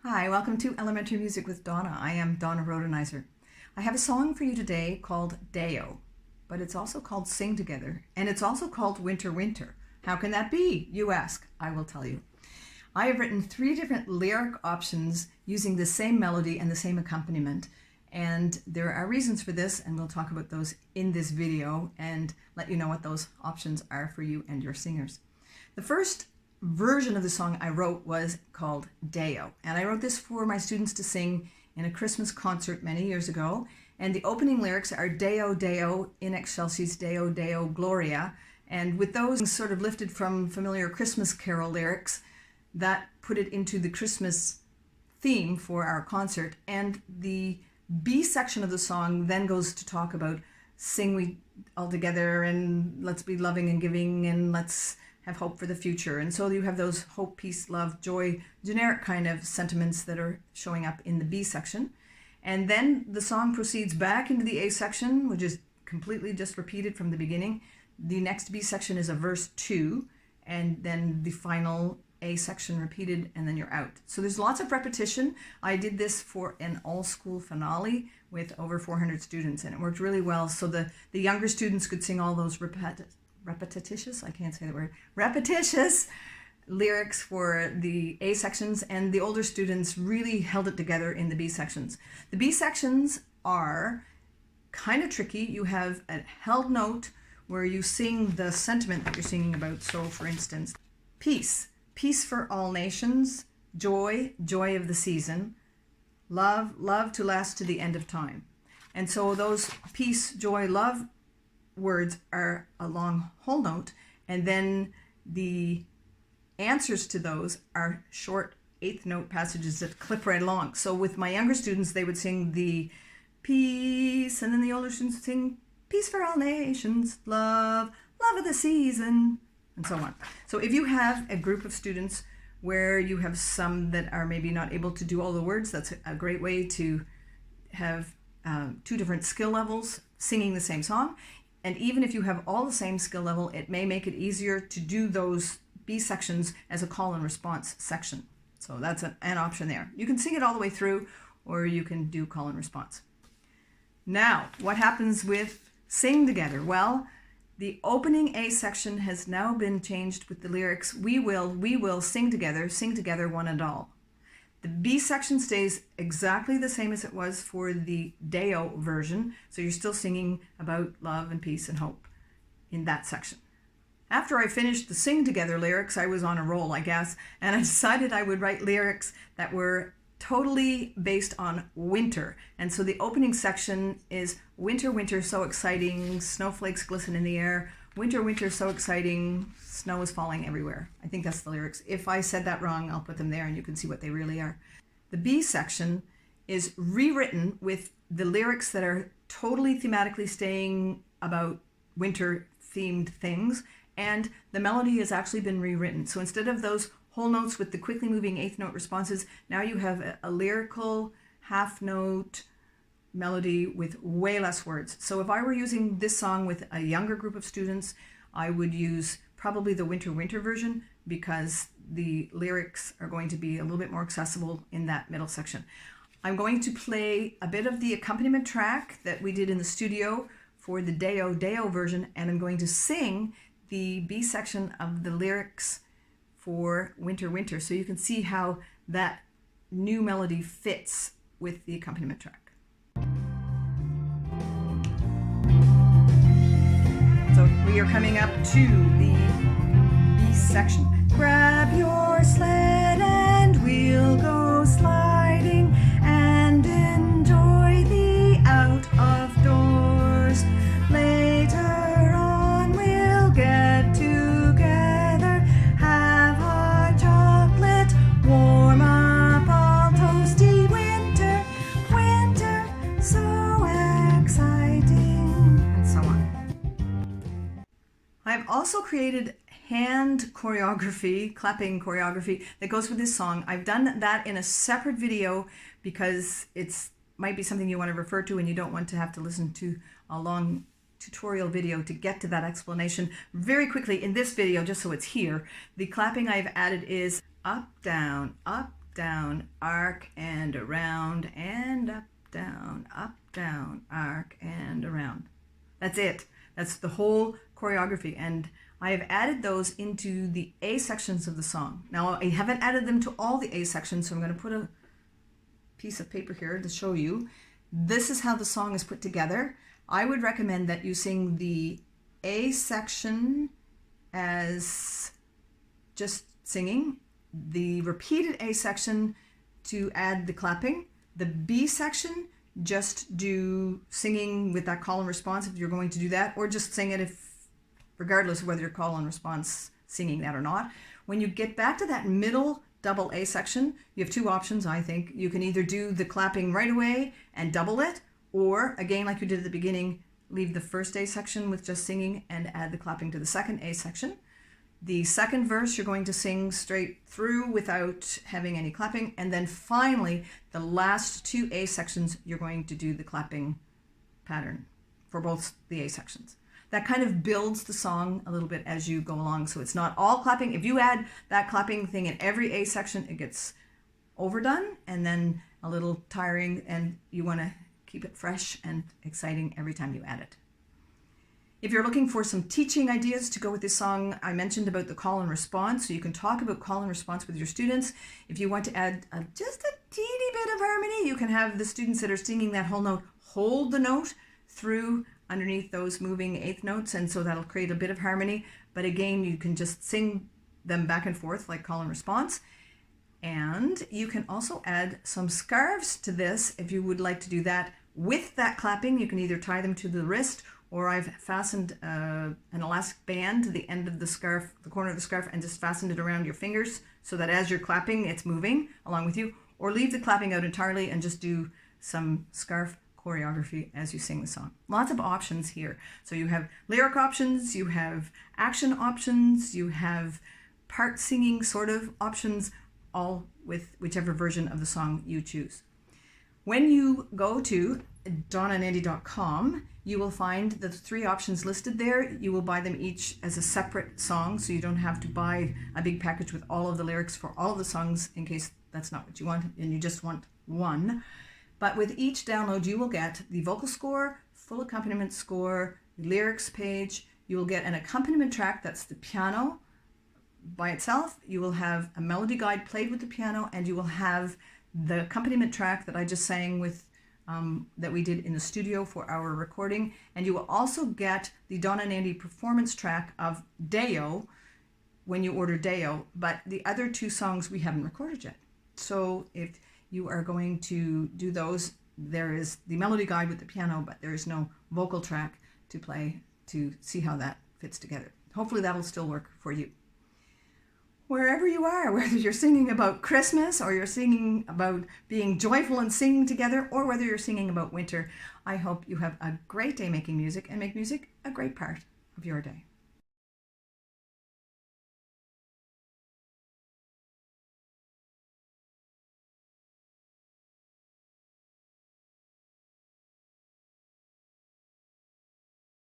Hi, welcome to Elementary Music with Donna. I am Donna Rhodenizer. I have a song for you today called Deo, but it's also called Sing Together, and it's also called Winter Winter. How can that be, you ask? I will tell you. I have written 3 different lyric options using the same melody and the same accompaniment, and there are reasons for this, and we'll talk about those in this video and let you know what those options are for you and your singers. The first version of the song I wrote was called Deo, and I wrote this for my students to sing in a Christmas concert many years ago, and the opening lyrics are Deo Deo in excelsis, Deo Deo, gloria, and with those sort of lifted from familiar Christmas carol lyrics, that put it into the Christmas theme for our concert. And the B section of the song then goes to talk about sing we all together and let's be loving and giving and let's have hope for the future. And so you have those hope, peace, love, joy, generic kind of sentiments that are showing up in the B section. And then the song proceeds back into the A section, which is completely just repeated from the beginning. The next B section is a verse 2, and then the final A section repeated, and then you're out. So there's lots of repetition. I did this for an all-school finale with over 400 students, and it worked really well. So the younger students could sing all those repetitious lyrics for the A sections, and the older students really held it together in the B sections. The B sections are kind of tricky. You have a held note where you sing the sentiment that you're singing about. So for instance, peace, peace for all nations, joy, joy of the season, love, love to last to the end of time. And so those peace, joy, love words are a long whole note, and then the answers to those are short 8th note passages that clip right along. So with my younger students, they would sing the peace, and then the older students would sing peace for all nations, love, love of the season, and so on. So if you have a group of students where you have some that are maybe not able to do all the words, that's a great way to have 2 different skill levels singing the same song. And even if you have all the same skill level, it may make it easier to do those B sections as a call and response section. So that's an option there. You can sing it all the way through, or you can do call and response. Now, what happens with Sing Together? Well, the opening A section has now been changed with the lyrics, we will sing together one and all. The B section stays exactly the same as it was for the Deo version, so you're still singing about love and peace and hope in that section. After I finished the Sing Together lyrics, I was on a roll, I guess, and I decided I would write lyrics that were totally based on winter. And so the opening section is winter, winter, so exciting, snowflakes glisten in the air, winter, winter, so exciting, snow is falling everywhere. I think that's the lyrics. If I said that wrong, I'll put them there and you can see what they really are. The B section is rewritten with the lyrics that are totally thematically staying about winter themed things, and the melody has actually been rewritten. So instead of those whole notes with the quickly moving 8th note responses, now you have a lyrical half note melody with way less words. So if I were using this song with a younger group of students, I would use probably the Winter Winter version, because the lyrics are going to be a little bit more accessible in that middle section. I'm going to play a bit of the accompaniment track that we did in the studio for the Deo Deo version, and I'm going to sing the B section of the lyrics for Winter Winter, so you can see how that new melody fits with the accompaniment track. So we are coming up to the B section. Grab your sled and we'll go sliding and enjoy the out of doors. Later on we'll get together, have hot chocolate, warm up all toasty winter, winter, so exciting, and so on. I've also created hand choreography, clapping choreography that goes with this song. I've done that in a separate video because it's might be something you want to refer to and you don't want to have to listen to a long tutorial video to get to that explanation. Very quickly in this video, just so it's here, the clapping I've added is up, down, down, arc and around, and up, down, arc and around. That's it. That's the whole choreography. And I have added those into the A sections of the song. Now, I haven't added them to all the A sections, so I'm going to put a piece of paper here to show you. This is how the song is put together. I would recommend that you sing the A section as just singing, the repeated A section to add the clapping, the B section just do singing with that call and response if you're going to do that, or just sing it if, regardless of whether you're call and response singing that or not. When you get back to that middle double A section, you have two options, I think. You can either do the clapping right away and double it, or again, like you did at the beginning, leave the first A section with just singing and add the clapping to the second A section. The second verse you're going to sing straight through without having any clapping, and then finally the last two A sections you're going to do the clapping pattern for both the A sections. That kind of builds the song a little bit as you go along, so it's not all clapping. If you add that clapping thing in every A section, it gets overdone and then a little tiring, and you want to keep it fresh and exciting every time you add it. If you're looking for some teaching ideas to go with this song, I mentioned about the call and response, so you can talk about call and response with your students. If you want to add just a teeny bit of harmony, you can have the students that are singing that whole note hold the note through underneath those moving eighth notes, and so that'll create a bit of harmony. But again, you can just sing them back and forth like call and response. And you can also add some scarves to this if you would like to do that with that clapping. You can either tie them to the wrist, or I've fastened an elastic band to the end of the scarf, the corner of the scarf, and just fastened it around your fingers so that as you're clapping, it's moving along with you. Or leave the clapping out entirely and just do some scarf choreography as you sing the song. Lots of options here. So you have lyric options, you have action options, you have part singing sort of options, all with whichever version of the song you choose. When you go to donnaandandy.com, you will find the three options listed there. You will buy them each as a separate song, so you don't have to buy a big package with all of the lyrics for all of the songs in case that's not what you want and you just want one. But with each download, you will get the vocal score, full accompaniment score, lyrics page. You will get an accompaniment track, that's the piano by itself. You will have a melody guide played with the piano, and you will have the accompaniment track that I just sang with, that we did in the studio for our recording. And you will also get the Donna and Andy performance track of Deo when you order Deo, but the other two songs we haven't recorded yet. So if you are going to do those, there is the melody guide with the piano, but there is no vocal track to play to see how that fits together. Hopefully that'll still work for you. Wherever you are, whether you're singing about Christmas or you're singing about being joyful and singing together, or whether you're singing about winter, I hope you have a great day making music and make music a great part of your day.